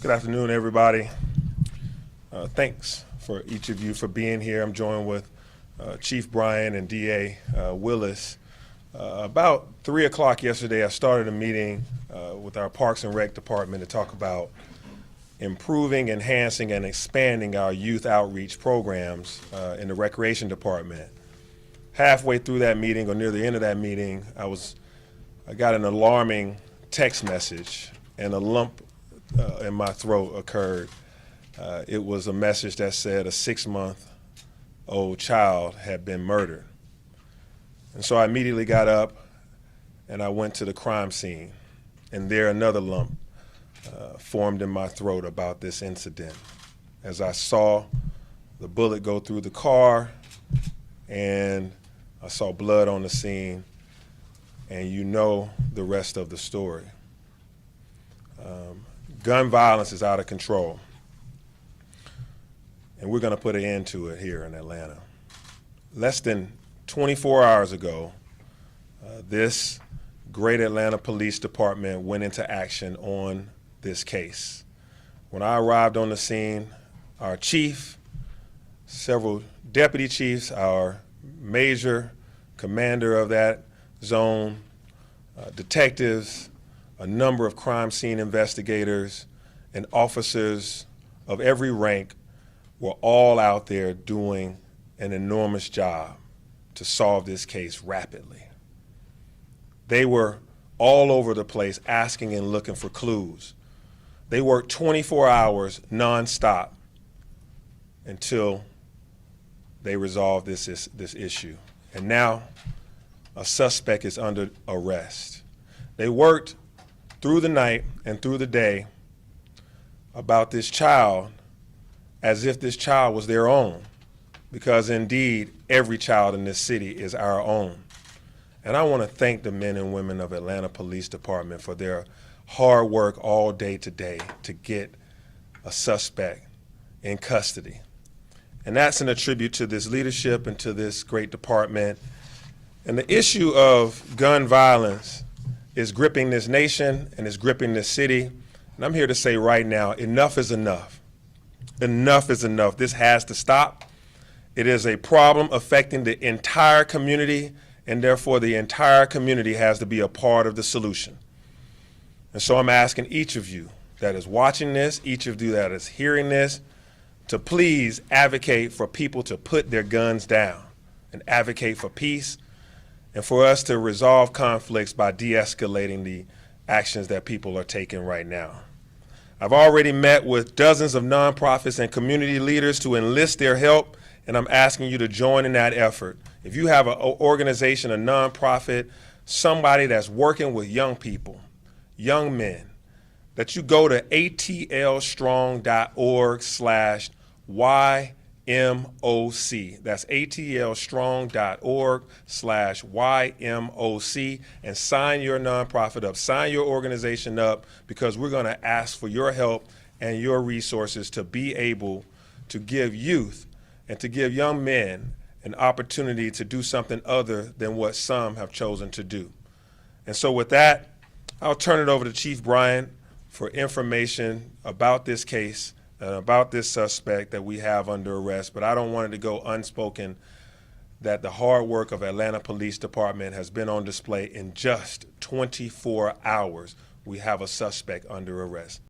Good afternoon, everybody. Thanks for each of you for being here. I'm joined with Chief Bryan and DA Willis. About 3 o'clock yesterday, I started a meeting with our Parks and Rec department to talk about improving, enhancing, and expanding our youth outreach programs in the recreation department. Halfway through that meeting, or near the end of that meeting, I got an alarming text message, and a lump in my throat occurred. It was a message that said a 6-month-old child had been murdered. And so I immediately got up and I went to the crime scene, and there another lump formed in my throat about this incident. As I saw the bullet go through the car and I saw blood on the scene, and you know the rest of the story. Gun violence is out of control, and we're going to put an end to it here in Atlanta. Less than 24 hours ago, this great Atlanta Police Department went into action on this case. When I arrived on the scene, our chief, several deputy chiefs, our major commander of that zone, detectives, a number of crime scene investigators, and officers of every rank were all out there doing an enormous job to solve this case rapidly. They were all over the place asking and looking for clues. They worked 24 hours nonstop until they resolved this issue. And now a suspect is under arrest. They worked through the night and through the day about this child as if this child was their own, because indeed every child in this city is our own. And I want to thank the men and women of Atlanta Police Department for their hard work all day today to get a suspect in custody. And that's an attribute to this leadership and to this great department. And the issue of gun violence is gripping this nation and is gripping this city. And I'm here to say right now, enough is enough. Enough is enough. This has to stop. It is a problem affecting the entire community, and therefore the entire community has to be a part of the solution. And so I'm asking each of you that is watching this, each of you that is hearing this, to please advocate for people to put their guns down and advocate for peace, and for us to resolve conflicts by de-escalating the actions that people are taking right now. I've already met with dozens of nonprofits and community leaders to enlist their help, and I'm asking you to join in that effort. If you have an organization, a nonprofit, somebody that's working with young people, young men, that you go to atlstrong.org/YMOC. That's atlstrong.org/YMOC, and sign your nonprofit up, sign your organization up, because we're going to ask for your help and your resources to be able to give youth and to give young men an opportunity to do something other than what some have chosen to do. And so with that, I'll turn it over to Chief Bryan for information about this case and about this suspect that we have under arrest. But I don't want it to go unspoken that the hard work of Atlanta Police Department has been on display. In just 24 hours, we have a suspect under arrest.